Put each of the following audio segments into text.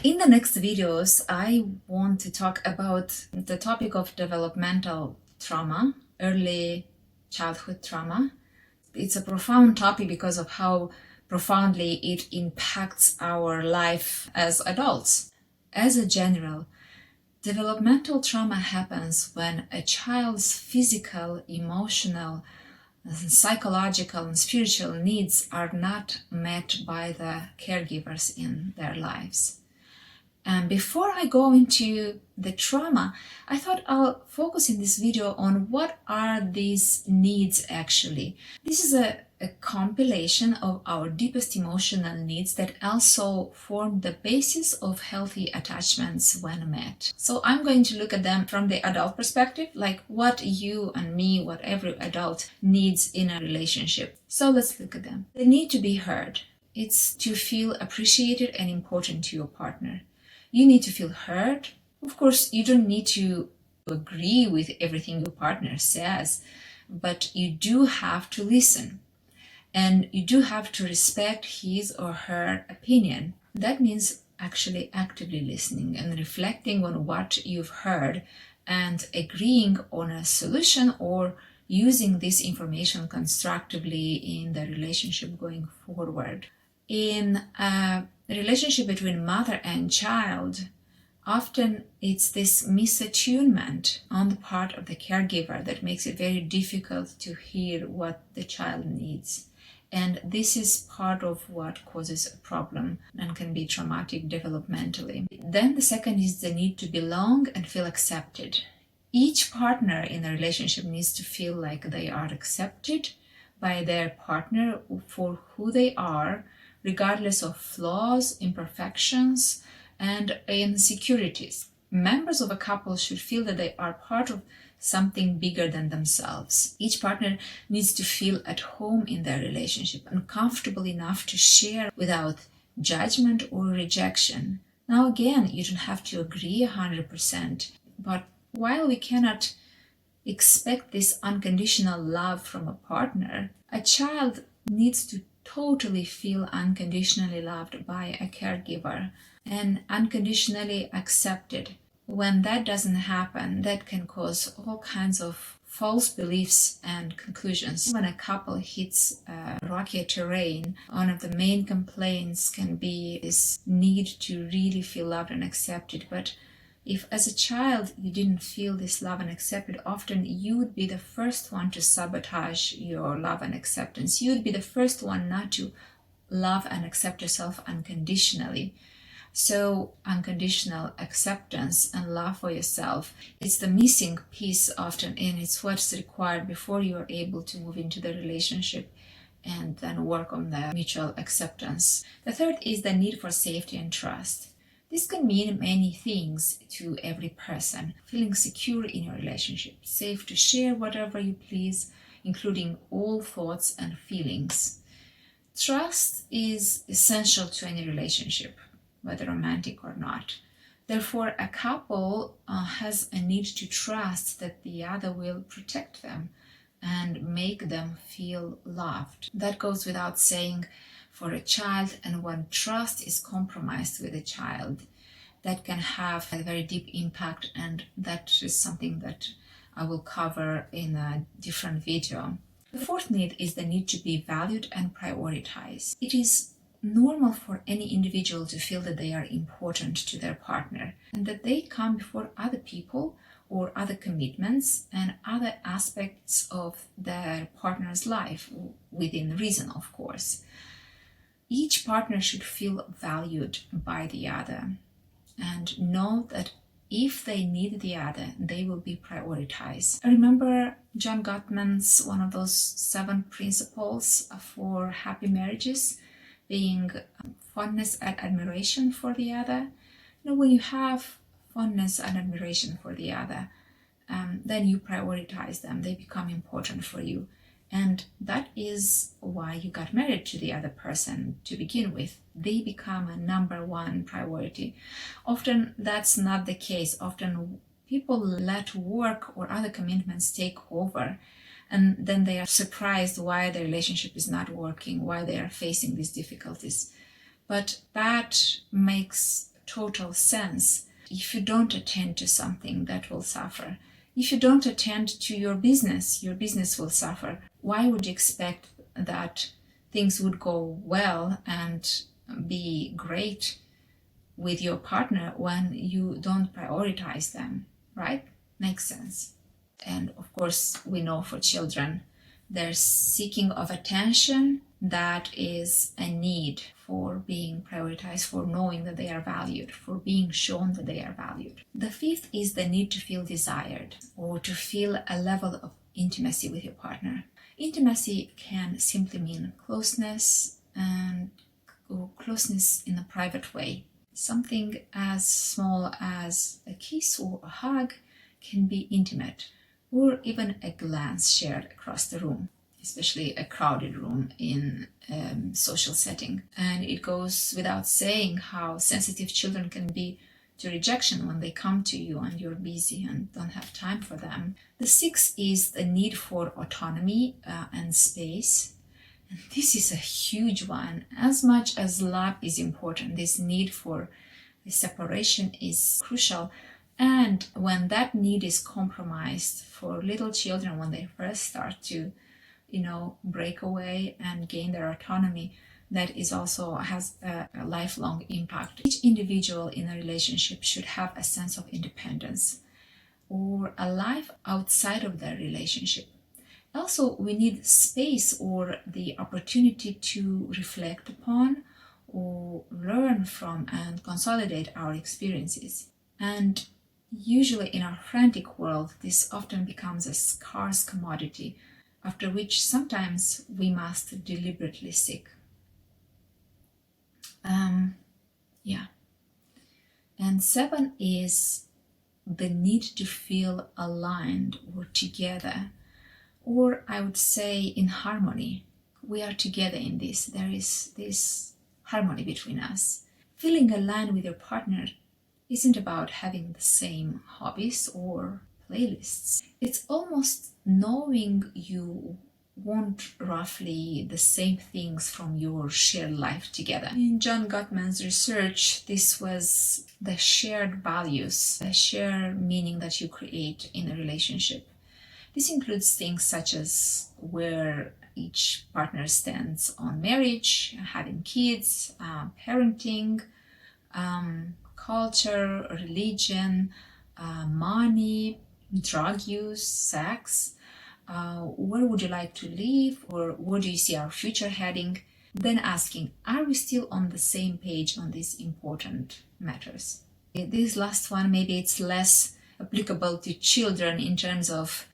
In the next videos, I want to talk about the topic of developmental trauma, early childhood trauma. It's a profound topic because of how profoundly it impacts our life as adults. As a general, developmental trauma happens when a child's physical, emotional, psychological, and spiritual needs are not met by the caregivers in their lives. And before I go into the trauma, I thought I'll focus in this video on what are these needs actually. This is a compilation of our deepest emotional needs that also form the basis of healthy attachments when met. So I'm going to look at them from the adult perspective, like what you and me, what every adult needs in a relationship. So let's look at them. The need to be heard. It's to feel appreciated and important to your partner. You need to feel heard. Of course, you don't need to agree with everything your partner says, but you do have to listen. And you do have to respect his or her opinion. That means actually actively listening and reflecting on what you've heard and agreeing on a solution or using this information constructively in the relationship going forward. In a relationship between mother and child, often it's this misattunement on the part of the caregiver that makes it very difficult to hear what the child needs. And this is part of what causes a problem and can be traumatic developmentally. Then the second is the need to belong and feel accepted. Each partner in a relationship needs to feel like they are accepted by their partner for who they are, regardless of flaws, imperfections, and insecurities. Members of a couple should feel that they are part of something bigger than themselves. Each partner needs to feel at home in their relationship and comfortable enough to share without judgment or rejection. Now again, you don't have to agree 100%, but while we cannot expect this unconditional love from a partner, a child needs to totally feel unconditionally loved by a caregiver and unconditionally accepted. When that doesn't happen, that can cause all kinds of false beliefs and conclusions. When a couple hits rocky terrain, one of the main complaints can be this need to really feel loved and accepted. But if as a child you didn't feel this love and accepted, often you would be the first one to sabotage your love and acceptance. You would be the first one not to love and accept yourself unconditionally. So unconditional acceptance and love for yourself, it's the missing piece often, and it's what's required before you're able to move into the relationship and then work on the mutual acceptance. The third is the need for safety and trust. This can mean many things to every person. Feeling secure in your relationship, safe to share whatever you please, including all thoughts and feelings. Trust is essential to any relationship, whether romantic or not. Therefore, a couple has a need to trust that the other will protect them and make them feel loved. That goes without saying for a child, and when trust is compromised with a child, that can have a very deep impact, and that is something that I will cover in a different video. The fourth need is the need to be valued and prioritized. It is normal for any individual to feel that they are important to their partner and that they come before other people or other commitments and other aspects of their partner's life, within reason, of course. Each partner should feel valued by the other and know that if they need the other, they will be prioritized. I remember John Gottman's one of those 7 principles for happy marriages being fondness and admiration for the other. When you have fondness and admiration for the other, then you prioritize them. They become important for you. And that is why you got married to the other person to begin with. They become a number one priority. Often that's not the case. Often people let work or other commitments take over, and then they are surprised why the relationship is not working, why they are facing these difficulties. But that makes total sense. If you don't attend to something, that will suffer. If you don't attend to your business will suffer. Why would you expect that things would go well and be great with your partner when you don't prioritize them, right? Makes sense. And of course, we know for children, there's seeking of attention that is a need for being prioritized, for knowing that they are valued, for being shown that they are valued. The fifth is the need to feel desired or to feel a level of intimacy with your partner. Intimacy can simply mean closeness or closeness in a private way. Something as small as a kiss or a hug can be intimate, or even a glance shared across the room, especially a crowded room in a social setting. And it goes without saying how sensitive children can be to rejection when they come to you and you're busy and don't have time for them. The sixth is the need for autonomy and space. And this is a huge one. As much as love is important, this need for separation is crucial. And when that need is compromised for little children, when they first start to, break away and gain their autonomy, that is also has a lifelong impact. Each individual in a relationship should have a sense of independence or a life outside of their relationship. Also, we need space or the opportunity to reflect upon or learn from and consolidate our experiences. And usually in our frantic world, this often becomes a scarce commodity, after which sometimes we must deliberately seek. And 7 is the need to feel aligned or together, or I would say in harmony. We are together in this. There is this harmony between us. Feeling aligned with your partner isn't about having the same hobbies or playlists. It's almost knowing you want roughly the same things from your shared life together. In John Gottman's research, this was the shared values, the shared meaning that you create in a relationship. This includes things such as where each partner stands on marriage, having kids, parenting, culture, religion, money, drug use, sex, where would you like to live, or where do you see our future heading? Then asking, are we still on the same page on these important matters? This last one, maybe it's less applicable to children in terms of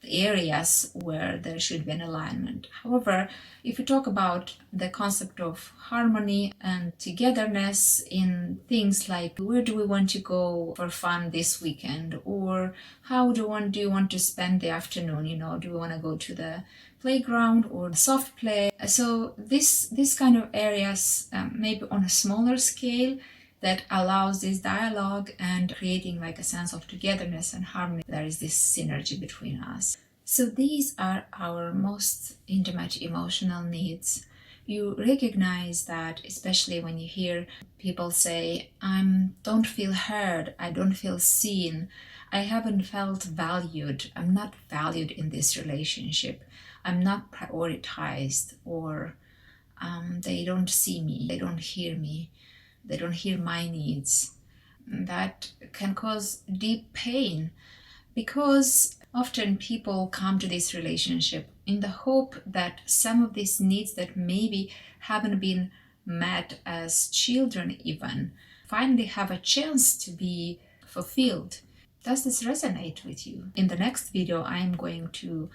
areas where there should be an alignment. However, if we talk about the concept of harmony and togetherness in things like where do we want to go for fun this weekend, or how do you want to spend the afternoon, do we want to go to the playground or soft play? So this kind of areas, maybe on a smaller scale, that allows this dialogue and creating like a sense of togetherness and harmony. There is this synergy between us. So these are our most intimate emotional needs. You recognize that, especially when you hear people say, I don't feel heard, I don't feel seen, I haven't felt valued, I'm not valued in this relationship, I'm not prioritized, or they don't see me, they don't hear me, they don't hear my needs. That can cause deep pain, because often people come to this relationship in the hope that some of these needs that maybe haven't been met as children even finally have a chance to be fulfilled. Does this resonate with you? In the next video, I'm going to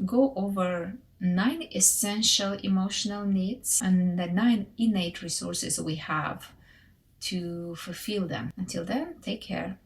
go over 9 essential emotional needs and the 9 innate resources we have to fulfill them. Until then, take care.